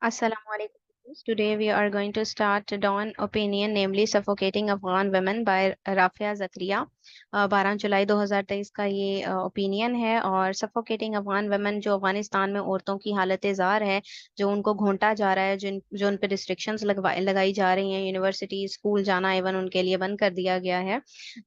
Assalamu alaikum. Today we are going to start Dawn Opinion, namely Suffocating Afghan Women by Rafia Zakaria. 12 जुलाई 2023 का ये opinion है। और suffocating Afghan women जो अफगानिस्तान में औरतों की हालत ज़ार है, जो उनको घोंटा जा रहा है, जो उन पर रिस्ट्रिक्शंस लगाई जा रही हैं, यूनिवर्सिटी स्कूल जाना इवन उनके लिए बंद कर दिया गया है।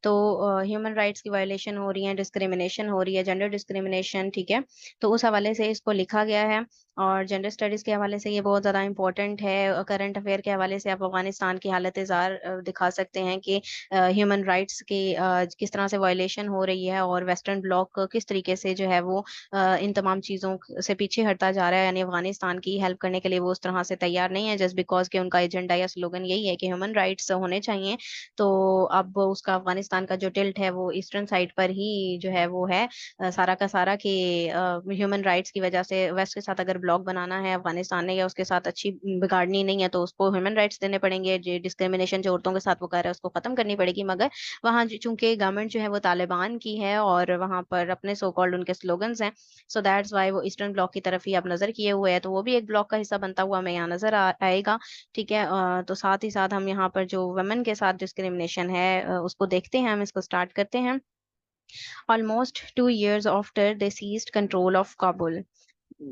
तो ह्यूमन राइट्स की वायलेशन हो रही है, डिस्क्रिमिनेशन हो रही है, जेंडर डिस्क्रिमिनेशन, ठीक है। तो उस हवाले से इसको लिखा गया है। और जेंडर स्टडीज़ के हवाले से ये बहुत ज़्यादा इंपॉर्टेंट है। करंट अफेयर के हवाले से आप अफगानिस्तान की हालत ज़ार दिखा सकते हैं कि ह्यूमन राइट्स की किस तरह से वायलेशन हो रही है, और वेस्टर्न ब्लॉक किस तरीके से जो है वो इन तमाम चीज़ों से पीछे हटता जा रहा है। यानी अफगानिस्तान की हेल्प करने के लिए वो उस तरह से तैयार नहीं है, जस्ट बिकॉज कि उनका एजेंडा या स्लोगन यही है कि ह्यूमन राइट्स होने चाहिए। तो अब उसका अफगानिस्तान का जो टिल्ट है वो ईस्टर्न साइड पर ही जो है वो है, सारा का सारा कि ह्यूमन राइट्स की वजह से वेस्ट के साथ अगर ब्लॉक बनाना है अफगानिस्तान ने, या उसके साथ अच्छी बिगाड़नी नहीं है, तो उसको ह्यूमन राइट्स देने पड़ेंगे। जो डिस्क्रिमिनेशन जो औरतों के साथ वो कर रहा है उसको खत्म करनी पड़ेगी। मगर वहाँ चूंकि गवर्नमेंट जो है वो तालिबान की है और वहाँ पर अपने सो कॉल्ड उनके स्लोगन्स हैं, सो दैट्स वाई वो ईस्टर्न ब्लॉक की तरफ ही अब नजर किए हुए हैं। तो वो भी एक ब्लॉक का हिस्सा बनता हुआ हमें यहाँ नजर आएगा। ठीक है। तो साथ ही साथ हम यहाँ पर जो वुमेन के साथ डिस्क्रिमिनेशन है उसको देखते हैं। हम इसको स्टार्ट करते हैं। Almost 2 years after they seized control of Kabul,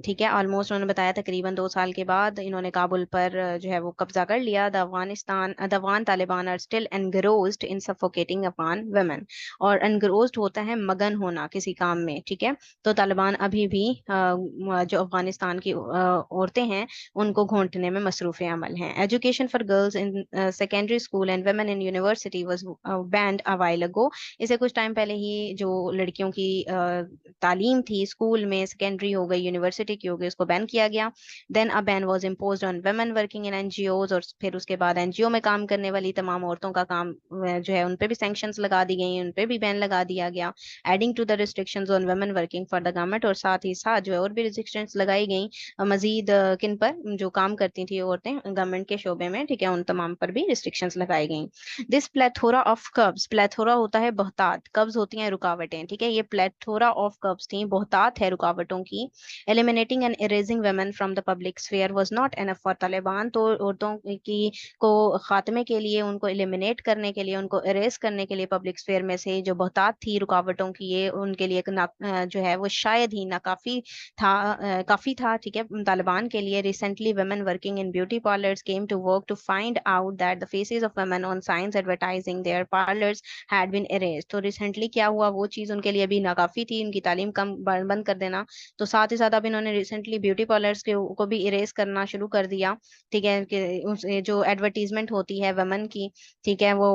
ठीक है, ऑलमोस्ट उन्होंने बताया तकरीबन 2 साल के बाद इन्होंने काबुल पर जो है वो कब्जा कर लिया। The Afghan Taliban are still engrossed in suffocating Afghan women. और एनग्रोस्ड होता है मगन होना किसी काम में, ठीक है। तो तालिबान अभी भी जो अफगानिस्तान की औरतें हैं उनको घोंटने में मसरूफ अमल हैं। Education for girls in secondary school and women in university was banned a while ago. इसे कुछ टाइम पहले ही जो लड़कियों की तालीम थी स्कूल में, सेकेंडरी हो गई, यूनिवर्सिटी की हो गई, उसको बैन किया गया। Then a ban was imposed on women working in NGOs. और फिर उसके बाद एनजीओ में काम करने वाली तमाम औरतों का काम जो है उन पे भी सैंक्शंस लगा दी गई, उन पे भी बैन लगा दिया गया, adding to the restrictions on women working for the government. और साथ ही साथ जो है और भी रिस्ट्रिक्शंस लगाई गई मजीद किन पर, जो काम करती थी औरतें गवर्नमेंट के शोबे में, ठीक है, उन तमाम पर भी रिस्ट्रिक्शंस लगाई गई। दिस प्लेथोरा ऑफ कब्स, प्लेथोरा होता है बहुतात, कब्ज होती हैं रुकावटें, ठीक है। ये प्लेथोरा ऑफ कब्स थी, बहुतात है रुकावटों की। Eliminating and erasing women from the public sphere was not enough for Taliban. तो औरतों की को खात्मे के लिए, उनको एलिमिनेट करने के लिए, उनको इरेज करने के लिए पब्लिक स्फीयर में से जो बहुतात थी रुकावटों की, ये उनके लिए जो है वो शायद ही नाकाफी था, काफी था, ठीक है, तालिबान के लिए। Recently women working in beauty parlors came to work to find out that the faces of women on signs advertising their parlors had been erased। तो रिसेंटली क्या हुआ, वो चीज उनके लिए भी नाकाफी थी, उनकी तालीम कम बंद कर देना। तो साथ ही साथ अब इन्होंने रिसेंटली ब्यूटी पार्लर्स के को भी इरेज करना शुरू कर दिया, ठीक है, कि जो एडवर्टीजमेंट होती है वुमेन की, ठीक है, वो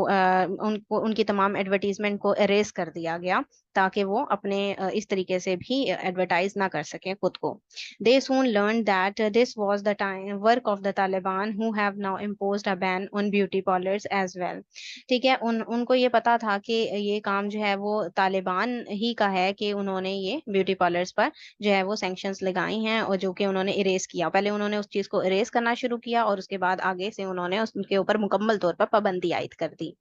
उनकी तमाम एडवर्टीजमेंट को इरेज कर दिया गया, ताकि वो अपने इस तरीके से भी एडवर्टाइज ना कर सकें खुद को। They soon learned that this was the time work of the Taliban, who have now imposed a ban on beauty parlors as well। ठीक है, उनको ये पता था कि ये काम जो है वो तालिबान ही का है, कि उन्होंने ये ब्यूटी पार्लर्स पर जो है वो सैंक्शंस लगाई हैं, और जो कि उन्होंने इरेज किया। पहले उन्होंने उस चीज को इरेज करना शुरू किया, और उसके बाद आगे से उन्होंने उसके ऊपर मुकम्मल तौर पर पाबंदी आयद कर दी।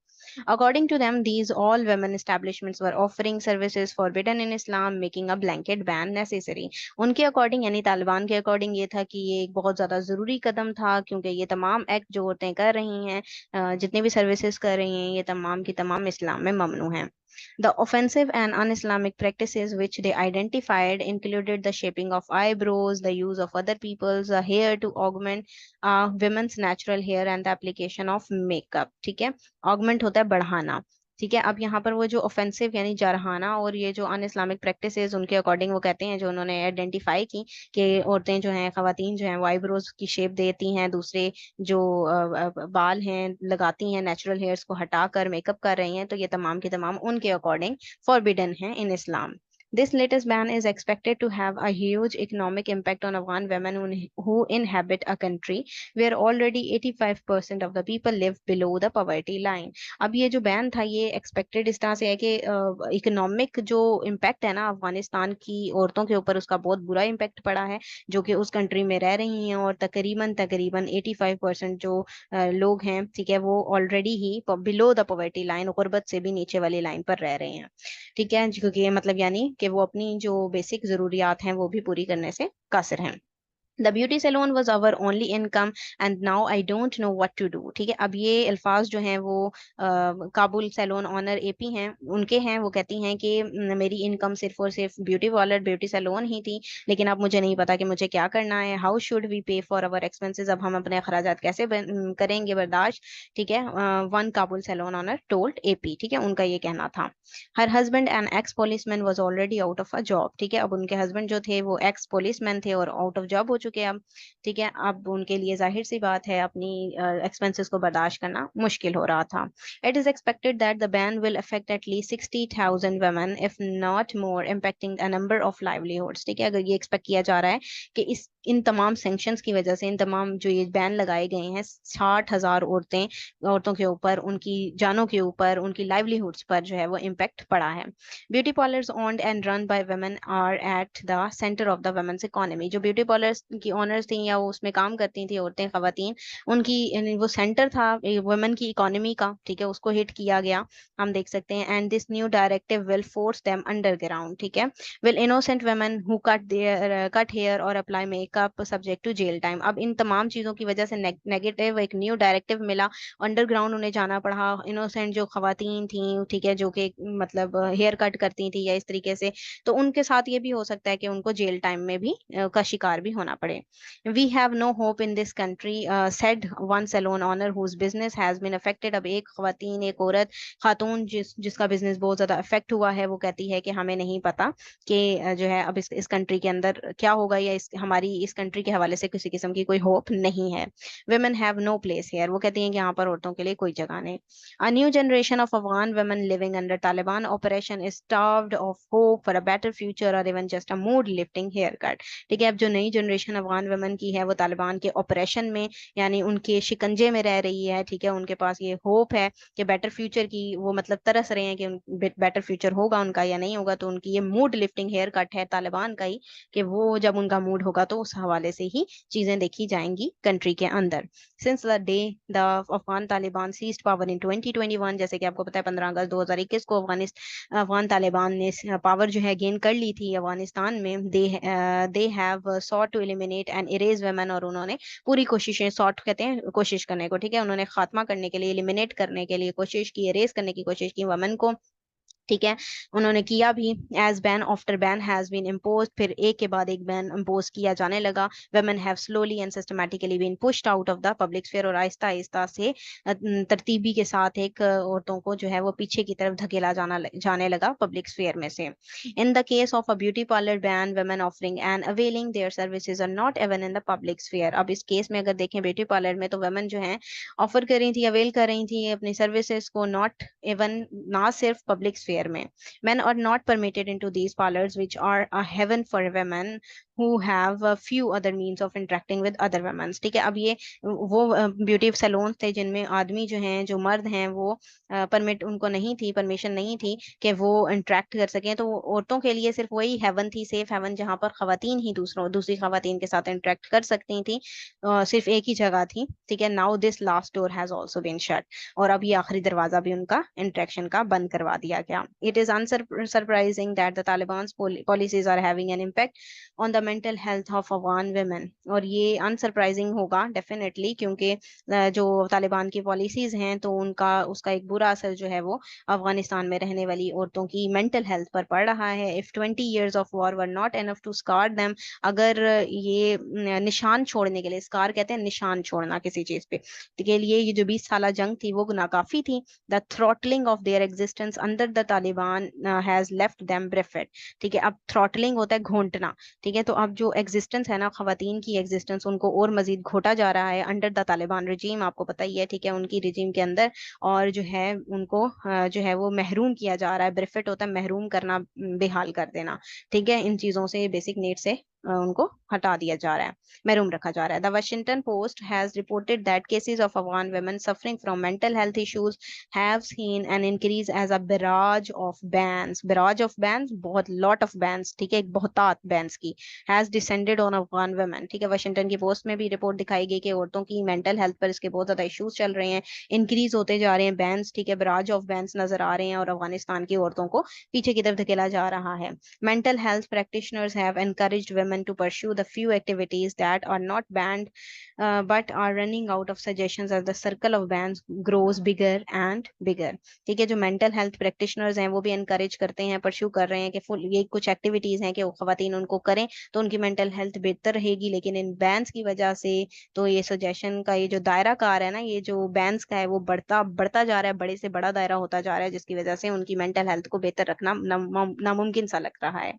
According to them, these all women establishments were offering services forbidden in Islam, making a blanket ban necessary। उनके अकॉर्डिंग, यानी तालिबान के अकॉर्डिंग, ये था कि ये एक बहुत ज़्यादा ज़रूरी कदम था, क्योंकि ये तमाम एक्ट जो औरतें कर रही हैं, जितनी भी सर्विसेज कर रही हैं, ये तमाम की तमाम इस्लाम में ममनू हैं। The offensive and un-Islamic practices which they identified included the shaping of eyebrows, the use of other people's hair to augment women's natural hair, and the application of makeup। ठीक है, augment होता है बढ़ाना, ठीक है। अब यहाँ पर वो जो ऑफेंसिव यानी जारहाना और ये जो अन इस्लामिक प्रैक्टिसेस, उनके अकॉर्डिंग वो कहते हैं, जो उन्होंने आइडेंटिफाई की, कि औरतें जो हैं, खवातीन जो हैं, वो आईब्रोज की शेप देती हैं, दूसरे जो बाल हैं लगाती हैं, नेचुरल हेयर्स को हटाकर मेकअप कर रही हैं, तो ये तमाम की तमाम उनके अकॉर्डिंग फॉरबिडन है इन इस्लाम। This latest ban is expected to have a huge economic impact on Afghan women who inhabit a country where already 85% of the people live below the poverty line। अब ये जो बैन था ये expected इस तरह से है कि इकोनॉमिक जो इम्पैक्ट है ना अफगानिस्तान की औरतों के ऊपर, उसका बहुत बुरा इम्पैक्ट पड़ा है, जो कि उस कंट्री में रह रही हैं। और तकरीबन तकरीबन 85% जो लोग हैं, ठीक है, वो ऑलरेडी ही बिलो द पॉवर्टी लाइन, गुर्बत से भी नीचे वाली लाइन पर रह रहे हैं, ठीक है, क्योंकि मतलब यानी कि वो अपनी जो बेसिक जरूरियात हैं वो भी पूरी करने से कासिर हैं। The beauty salon was our only income and now I don't know what to do. ठीक है, अब ये अल्फाज जो हैं वो काबुल सैलून ऑनर एपी हैं उनके हैं। वो कहती हैं कि मेरी इनकम सिर्फ और सिर्फ ब्यूटी पार्लर ब्यूटी सैलून ही थी, लेकिन अब मुझे नहीं पता कि मुझे क्या करना है। How should we pay for our expenses, अब हम अपने अखराजात कैसे करेंगे बर्दाश्त। ठीक है, one Kabul salon owner told AP. ठीक है, उनका ये कहना था। Her husband an ex policeman was already out of a job. ठीक है, अब उनके हस्बैंड जो थे वो एक्स पुलिसमैन थे और आउट ऑफ जॉब हो चुके हैं अब। ठीक है, अब उनके लिए जाहिर सी बात है अपनी एक्सपेंसेस को बर्दाश्त करना मुश्किल हो रहा था। It is expected that the ban will affect at least 60,000 women if not more, impacting a number of livelihoods. ठीक है, अगर ये एक्सपेक्ट किया जा रहा है कि इस इन तमाम सैंक्शंस की वजह से, इन तमाम जो ये बैन लगाए गए हैं, 60,000 औरतों के ऊपर, उनकी जानों के ऊपर, उनकी लाइवलीहुड्स पर जो है वो इम्पैक्ट पड़ा है। Beauty parlours owned and run by women are at the centre of the women's economy. जो ब्यूटी पार्लर्स की ओनर्स थी या वो उसमें काम करती थी औरतें खवातीन, उनकी यानी वो सेंटर था वुमेन की इकोनॉमी का। ठीक है, उसको हिट किया गया, हम देख सकते हैं। And this new directive will force them underground. ठीक है, will innocent women who cut hair और apply makeup subject to jail time. अब इन तमाम चीजों की वजह से नेगेटिव एक न्यू डायरेक्टिव मिला, अंडरग्राउंड उन्हें जाना पड़ा। इनोसेंट जो खवातीन थी, ठीक है, जो कि मतलब हेयर कट करती थी या इस तरीके से, तो उनके साथ ये भी हो सकता है कि उनको जेल टाइम में भी का शिकार भी होना पड़े। We have no hope in this country, said one salon owner whose business has been affected. अब एक खवातीन, एक औरत खातून जिसका बिजनेस बहुत ज्यादा अफेक्ट हुआ है, वो कहती है कि हमें नहीं पता कि जो है अब इस कंट्री के अंदर क्या होगा, या हमारी इस कंट्री के हवाले से किसी किस्म की कोई होप नहीं है। women have no place here, वो कहती हैं कि यहाँ पर औरतों के लिए कोई जगह नहीं। A new generation of Afghan women living under Taliban operation is starved of hope for a better future or even just a mood lifting haircut। ठीक है, अब जो नई जनरेशन अफगान वुमेन की है वो तालिबान के ऑपरेशन में, यानी उनके शिकंजे में रह रही है। ठीक है, उनके पास ये होप है कि बेटर फ्यूचर की, वो मतलब तरस रहे हैं कि बेटर फ्यूचर होगा उनका या नहीं होगा। तो उनकी ये मूड लिफ्टिंग हेयर कट है तालिबान का ही, कि वो जब उनका मूड होगा तो उस हवाले से ही चीजें देखी जाएंगी कंट्री के अंदर। Since the day the Afghan Taliban seized power in 2021, जैसे कि आपको पता है 15 अगस्त 2021 को अफगान तालिबान ने पावर जो है गेन कर ली थी अफगानिस्तान में। They have sought to eliminate and erase women, और उन्होंने पूरी कोशिशें, सॉट कहते हैं कोशिश करने को। ठीक है, उन्होंने खात्मा करने के लिए, एलिमिनेट करने के लिए कोशिश की, इरेज करने की कोशिश की वमेन को। ठीक है, उन्होंने किया भी। As ban after ban has been impose, फिर एक के बाद एक बैन इम्पोज किया जाने लगा। Women have slowly and systematically been pushed out of the public sphere, और आहिस्ता आहिस्ता से तरतीबी के साथ एक औरतों को जो है वो पीछे की तरफ धकेला जाने लगा पब्लिक स्फीयर में से। In the case of a beauty parlour ban, women offering and availing their services are not even in the public sphere. अब इस केस में अगर देखें ब्यूटी पार्लर में, तो वेमेन जो है ऑफर कर रही थी, अवेल कर रही थी अपनी सर्विसेज को, नॉट इवन, ना सिर्फ पब्लिक स्फीयर में। Men are not permitted into these parlors, which are a heaven for women who have a few other means of interacting with other women। ठीक है, अब ये वो ब्यूटी सैलून थे जिनमें आदमी जो हैं, जो मर्द हैं, वो परमिट उनको नहीं थी, परमिशन नहीं थी कि वो इंटरेक्ट कर सकें। तो औरतों के लिए सिर्फ वही हेवन थी, सेफ हेवन, जहां पर खवातीन ही दूसरी खवातीन के साथ इंटरेक्ट कर सकती थी। सिर्फ एक ही जगह थी। ठीक है, now this last door has also been shut, और अब ये आखिरी दरवाजा भी उनका इंटरेक्शन का बंद करवा दिया गया। It is unsurprising that the Taliban's policies are having an impact on the mental health of Afghan women। और ये अनसरप्राइजिंग होगा डेफिनेटली, क्योंकि जो तालिबान की पॉलिसीज हैं तो उनका उसका एक बुरा असर जो है वो अफगानिस्तान में रहने वाली औरतों की मेंटल हेल्थ पर पड़ रहा है। If 20 years of war were not enough to scar them, अगर ये निशान छोड़ने के लिए, स्कार कहते हैं निशान छोड़ना किसी चीज पे, के लिए ये जो 20 साल जंग थी वो नाकाफी थी। The throttling of their existence under the Taliban has left them bereft. ठीक है, अब थ्रॉटलिंग होता है घोंटना। ठीक है, तो अब जो एग्जिस्टेंस है ना खवातीन की एग्जिस्टेंस, उनको और मजीद घोटा जा रहा है अंडर द तालिबान रिजीम, आपको पता ही है। ठीक है, उनकी रिजीम के अंदर, और जो है उनको जो है वो महरूम किया जा रहा है। ब्रेफेट होता है महरूम करना, बेहाल कर देना। ठीक है, इन चीजों से, बेसिक नीड से उनको हटा दिया जा रहा है, महरूम रखा जा रहा है। The Washington Post has reported that cases of Afghan women suffering from mental health issues have seen an increase as a barrage of bans. Barrage of bans, बहुत लॉट ऑफ बैन्स, ठीक है, एक बहुतात बैन्स की, has descended on Afghan women. ठीक है, Washington की post में भी रिपोर्ट दिखाई गई कि औरतों की मेंटल हेल्थ पर इसके बहुत ज्यादा इश्यूज चल रहे हैं, इंक्रीज होते जा रहे हैं बैन्स। ठीक है, बराज ऑफ बैन्स नजर आ रहे हैं, और अफगानिस्तान की औरतों को पीछे की तरफ धकेला जा रहा है। Mental health practitioners have encouraged women to pursue the few activities that are not banned but are running out of suggestions as the circle of bans grows bigger and bigger। ठीक है, जो मेंटल हेल्थ प्रैक्टिशनर्स हैं वो भी encourage करते हैं, pursue कर रहे हैं कि फुल ये कुछ एक्टिविटीज हैं कि वो खवातीन उनको करें तो उनकी मेंटल हेल्थ बेहतर रहेगी। लेकिन इन बैन्स की वजह से तो ये सजेशन का ये जो दायरा कार है ना, ये जो बैन्स का है वो बढ़ता बढ़ता जा रहा है, बड़े से बड़ा दायरा होता जा रहा है, जिसकी वजह से उनकी मेंटल हेल्थ को बेहतर रखना नामुमकिन सा लग रहा है।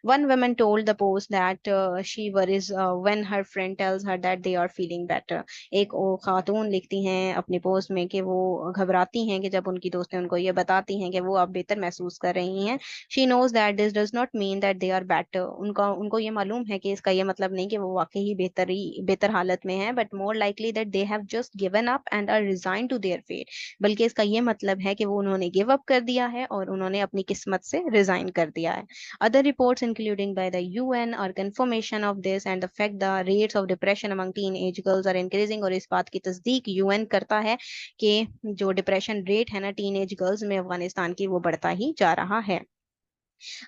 One woman told the Post that she worries when her friend tells her that they are feeling better। एक वो खातून लिखती हैं अपनी पोस्ट में कि वो घबराती हैं कि जब उनकी दोस्तें उनको ये बताती हैं कि वो अब बेहतर महसूस कर रही हैं। She knows that this does not mean that they are better। उनका उनको ये मालूम है कि इसका ये मतलब नहीं कि वो वाकई ही बेहतर हालत में हैं, but more likely that they have just given up and are resigned to their fate। बल्कि इसका ये मतलब है कि वो उन्होंने गिव अप कर दिया है और उन्होंने अपनी किस्मत से रिजाइन कर दिया है। Other reports, including by the UN, are confirmation of this and the fact the rates of depression among teenage girls are increasing। और इस बात की तस्दीक यूएन करता है कि जो डिप्रेशन रेट है ना टीनेज गर्ल्स में अफगानिस्तान की वो बढ़ता ही जा रहा है।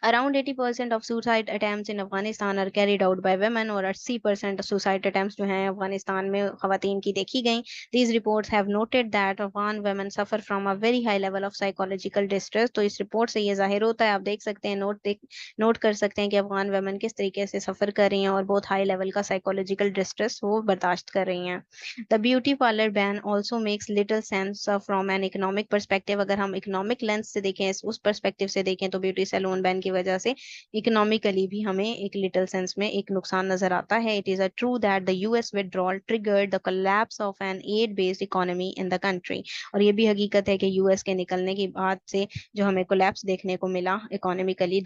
Around 80% of suicide attempts in Afghanistan are carried out by women। और 80% suicide attempts जो हैं अफगानिस्तान में खवातीन की देखी गई। These reports have noted that Afghan women suffer from a very high level of psychological distress। तो इस रिपोर्ट से ये जाहिर होता है, आप देख सकते हैं, नोट कर सकते हैं कि अफगान वेमेन किस तरीके से सफर कर रही हैं और बहुत हाई लेवल का साइकोलॉजिकल डिस्ट्रेस वो बर्दाश्त कर रही हैं। The beauty parlour ban also makes little sense from an economic perspective. अगर हम इकोनॉमिक लेंस से देखें, उस परस्पेक्टिव से देखें, तो ब्यूटी सैलून बैन की वजह से इकोनॉमिकली भी हमें एक लिटिल सेंस में एक नुकसान नजर आता है। It is a true that the US withdrawal triggered the collapse of an aid based economy in the country. और ये भी हकीकत है कि यूएस के निकलने के बाद से जो हमें कोलैप्स देखने को मिला इकोनॉमिकली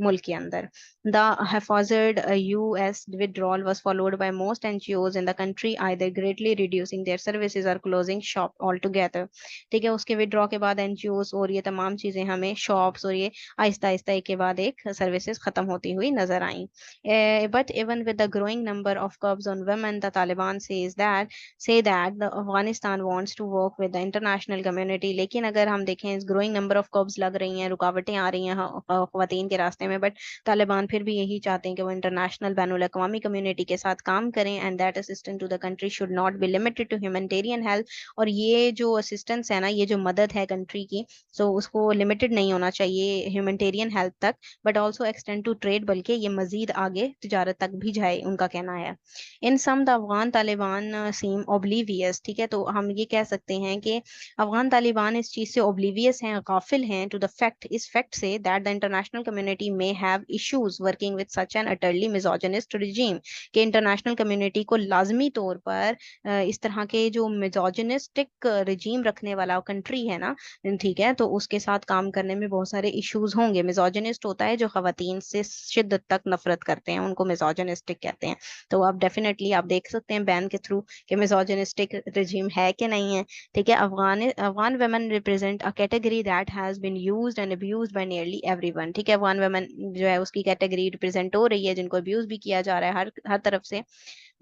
मुल्क के अंदर। The haphazard US withdrawal was followed by most NGOs in the country either greatly reducing their services or closing shop altogether। ठीक है, उसके विड्रॉ के बाद एनजीओस और ये तमाम चीजें हमें शॉप्स और ये आहिस्ता आहिस्ता एक के बाद एक सर्विसेज खत्म होती हुई नजर आई। But even with the growing number of curbs on women, the Taliban say that the Afghanistan wants to work with the international community। लेकिन अगर हम देखें, इस ग्रोइंग नंबर ऑफ curbs लग रही हैं, रुकावटें आ रही हैं खवातीन के रास्ते में, बट तालिबान फिर भी यही चाहते हैं कि वो इंटरनेशनल बैनुल अक़वामी कम्युनिटी के साथ काम करें and that assistance to the country should not be limited to humanitarian help. और ये जो असिस्टेंस है ना, ये जो मदद है कंट्री की, सो उसको लिमिटेड नहीं होना चाहिए ह्यूमैनिटेरियन हेल्प तक, but also extend to trade, बल्कि ये मजीद आगे तिजारत तक भी जाए, उनका कहना है। इन सम द अफगान तालिबान सीम ओब्लीवियस। ठीक है, तो हम ये कह सकते हैं कि अफगान तालिबान इस चीज से ओब्लीवियस हैं, गाफिल हैं, टू द फैक्ट, इस फैक्ट से, that the international community may have issues working with such an utterly misogynist regime. के इंटरनेशनल कम्युनिटी को लाजमी तौर पर इस तरह के जो मिजोजिनिस्टिक रिजीम रखने वाला कंट्री है ना, ठीक है, तो उसके साथ काम करने में बहुत सारे इश्यूज होंगे। मिजोजिनिस्ट होता है जो खवातीन से शिद्दत तक नफरत करते हैं, उनको मिजोजिनिस्टिक कहते हैं। तो आप डेफिनेटली आप देख सकते हैं बैन के थ्रू कि मिजोजिनिस्टिक रिजीम है कि नहीं है। ठीक है, Afghan women represent a category that has been used and abused by nearly everyone. ठीक है, अफगान वेमेन जो है उसकी कैटेगरी रिप्रेजेंट हो रही है जिनको अब्यूज भी किया जा रहा है हर तरफ से।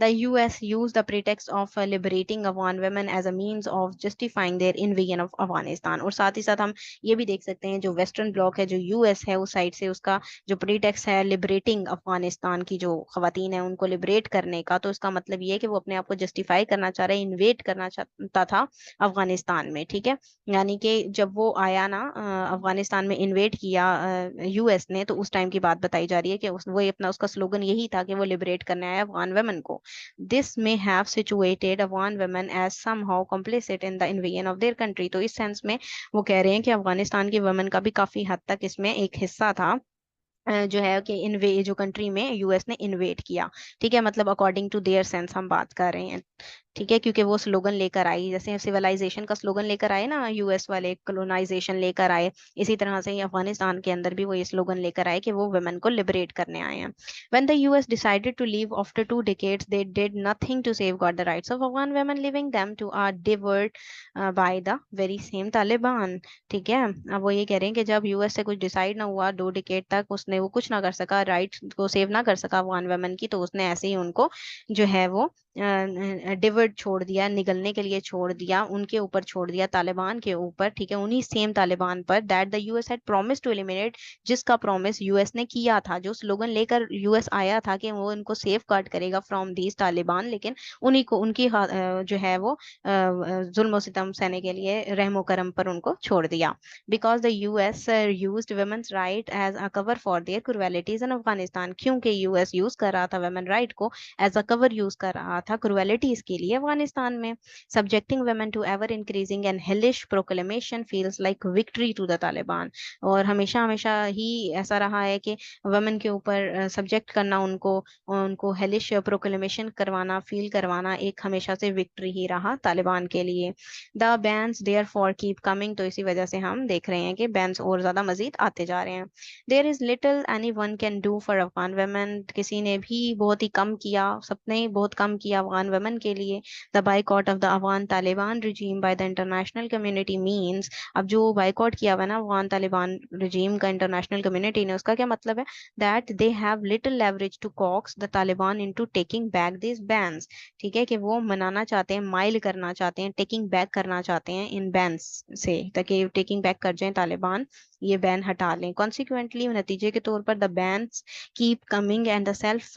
The US used the pretext of liberating Afghan women as a means of justifying their invasion of Afghanistan। और साथ ही साथ हम ये भी देख सकते हैं, जो वेस्टर्न ब्लॉक है, जो यूएस है, उस साइड से उसका जो प्रीटेक्स्ट है लिबरेटिंग अफगानिस्तान की जो खवातीन है उनको लिबरेट करने का, तो इसका मतलब ये है कि वो अपने आप को जस्टिफाई करना चाह रहे, इन्वेट करना चाहता था अफगानिस्तान में। ठीक है, यानी कि जब वो आया ना अफगानिस्तान में इन्वेट किया यूएस ने, तो उस टाइम की बात बताई जा रही है कि वो अपना उसका स्लोगन यही था कि वो लिबरेट करने आया अफगान वेमेन को। This may have situated Afghan women as somehow complicit in the invasion of their country। तो इस सेंस में वो कह रहे हैं कि अफगानिस्तान की वुमेन का भी काफी हद तक इसमें एक हिस्सा था, जो है कि इन्वे जो कंट्री में यूएस ने इन्वेट किया। ठीक है, मतलब अकॉर्डिंग टू देयर सेंस हम बात कर रहे हैं। ठीक है, क्योंकि वो स्लोगन लेकर आई, जैसे सिविलाइजेशन का स्लोगन लेकर आए ना यूएस वाले, कॉलोनाइजेशन लेकर आए, इसी तरह से ही अफगानिस्तान के अंदर भी वो ये स्लोगन लेकर आए कि वो वुमेन को लिबरेट करने आए हैं। When the US decided to leave after 2 decades, they did nothing to safeguard the rights of Afghan women, leaving them to are devoured by the very same Taliban। ठीक है, अब वो ये कह रहे हैं कि जब यूएस से कुछ डिसाइड ना हुआ 2 डिकेड तक, उसने वो कुछ ना कर सका, राइट्स को सेव ना कर सका अफगान वुमेन की, तो उसने ऐसे ही उनको जो है वो डिवर्ट छोड़ दिया, निगलने के लिए छोड़ दिया, उनके ऊपर छोड़ दिया, तालिबान के ऊपर, ठीक है, उन्हीं सेम तालिबान पर, that the US had promise to eliminate, जिसका प्रॉमिस यूएस ने किया था, जो स्लोगन लेकर यूएस आया था कि वो इनको सेफ गार्ड करेगा फ्रॉम दीज तालिबान, लेकिन उन्हीं को उनकी जो है वो जुल्म सितम सहने के लिए रहमो करम पर उनको छोड़ दिया। Because the US used women's right as a cover for their cruelties in Afghanistan, क्योंकि यूएस यूज कर रहा था वुमेन राइट को एज अ कवर यूज कर रहा था क्रुएलिटीज के लिए अफगानिस्तान में। Subjecting women to ever increasing and hellish proclamation feels like victory to the Taliban. और हमेशा हमेशा ही ऐसा रहा है कि वुमेन के ऊपर सब्जेक्ट करना, उनको उनको हेलिश प्रोक्लेमेशन करवाना, फील करवाना एक हमेशा से विक्ट्री ही रहा तालिबान के लिए। The bans therefore keep coming, तो इसी वजह से हम देख रहे हैं कि बैन्स और ज्यादा मजीद आते जा रहे हैं। There is little anyone can do for Afghan women, किसी ने भी बहुत ही कम किया, सबने बहुत कम किया अफगान वेमेन के लिए। The boycott of the Afghan Taliban regime by the international community means, अब जो बाइकॉट किया हुआ ना अफगान तालिबान रिजीम का इंटरनेशनल कम्युनिटी ने, उसका क्या मतलब है? That they have little leverage to coax the Taliban into taking back this bans, ठीक है, कि वो मनाना चाहते हैं, माइल करना चाहते हैं, टेकिंग बैक करना चाहते हैं इन बैन्स से, ताकि टेकिंग बैक कर जाए तालिबान, ये बैन हटा लें। कॉन्सिक्वेंटली, नतीजे के तौर पर, the bans keep coming and the self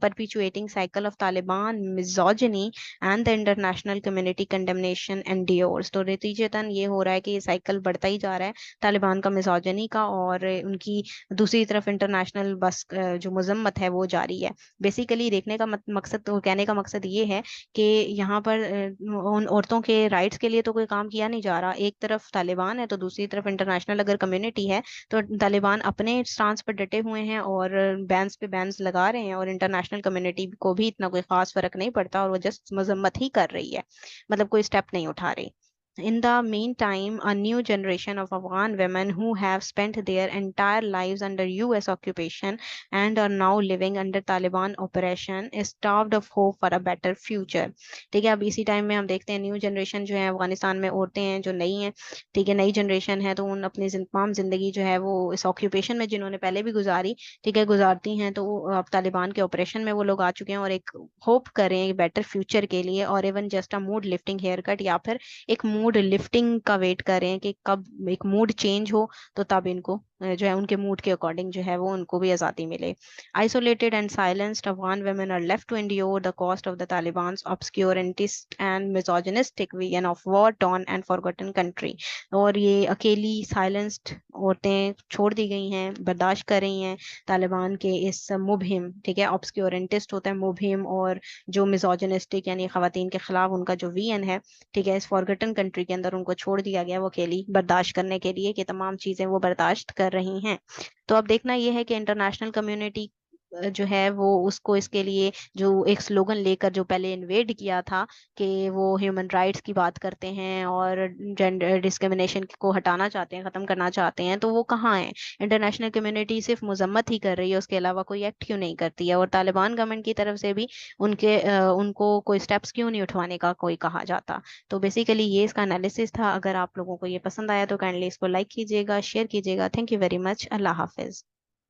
perpetuating cycle of Taliban misogyny and the international community condemnation endures, तो नतीजतन ये हो रहा है कि ये साइकिल बढ़ता ही जा रहा है तालिबान का, मिजोजिनी का, और उनकी दूसरी तरफ इंटरनेशनल बस जो मजम्मत है वो जारी है। बेसिकली देखने का मकसद, तो कहने का मकसद ये है कि यहाँ पर उन औरतों के राइट्स के लिए तो कोई काम किया नहीं जा रहा। एक तरफ तालिबान है तो दूसरी तरफ इंटरनेशनल अगर कम्युनिटी है, तो तालिबान अपने स्टांस पर डटे हुए हैं और बैन्स पे बैन्स लगा रहे हैं, और इंटरनेशनल कम्युनिटी को भी इतना कोई खास फर्क नहीं पड़ता, और वो जस्ट मजम्मत ही कर रही है, मतलब कोई स्टेप नहीं उठा रही। In the meantime, a new generation of Afghan women who have spent their entire lives under US occupation and are now living under Taliban oppression is starved of hope for a better future. ठीक है, अब इसी time में हम देखते हैं new generation जो है अफगानिस्तान में, औरतें हैं जो नई हैं, ठीक है, नई जनरेशन है, तो उन अपनी तमाम जिंदगी जो है वो इस ऑक्यूपेशन में जिन्होंने पहले भी गुजारी, ठीक है, गुजारती हैं, तो अब तालिबान के ऑपरेशन में वो लोग आ चुके हैं और एक होप कर रहे हैं एक बेटर फ्यूचर के लिए, और even just a mood lifting haircut, या फिर एक मूड लिफ्टिंग का वेट कर रहे हैं कि कब एक मूड चेंज हो, तो तब इनको जो है उनके मूड के अकॉर्डिंग जो है वो उनको भी आज़ादी मिले। Isolated and silenced Afghan women are left to endure the cost of the Taliban's obscurantist and misogynistic vision of war torn and forgotten country। और ये अकेली साइलेंस्ड औरतें छोड़ दी गई हैं, बर्दाश्त कर रही हैं तालिबान के इस मुबहिम, ठीक है, ऑब्सक्योरेंटिस्ट होता है मुबहिम, और जो मिसोजिनिस्टिक यानी खवातीन के खिलाफ उनका जो विजन है, ठीक है, इस फॉरगटन कंट्री के अंदर उनको छोड़ दिया गया वो अकेली बर्दाश्त करने के लिए, कि तमाम चीजें वो बर्दाश्त कर रही हैं। तो अब देखना ये है कि इंटरनेशनल कम्युनिटी जो है वो उसको इसके लिए जो एक स्लोगन लेकर जो पहले इन्वेड किया था कि वो ह्यूमन राइट्स की बात करते हैं और जेंडर डिस्क्रिमिनेशन को हटाना चाहते हैं, खत्म करना चाहते हैं, तो वो कहाँ है? इंटरनेशनल कम्युनिटी सिर्फ मजम्मत ही कर रही है, उसके अलावा कोई एक्ट क्यों नहीं करती है? और तालिबान गवर्नमेंट की तरफ से भी उनको कोई स्टेप्स क्यों नहीं उठवाने का कोई कहा जाता? तो बेसिकली ये इसका एनालिसिस था। अगर आप लोगों को ये पसंद आया तो काइंडली इसको लाइक कीजिएगा, शेयर कीजिएगा। Thank you very much. Allah Hafiz.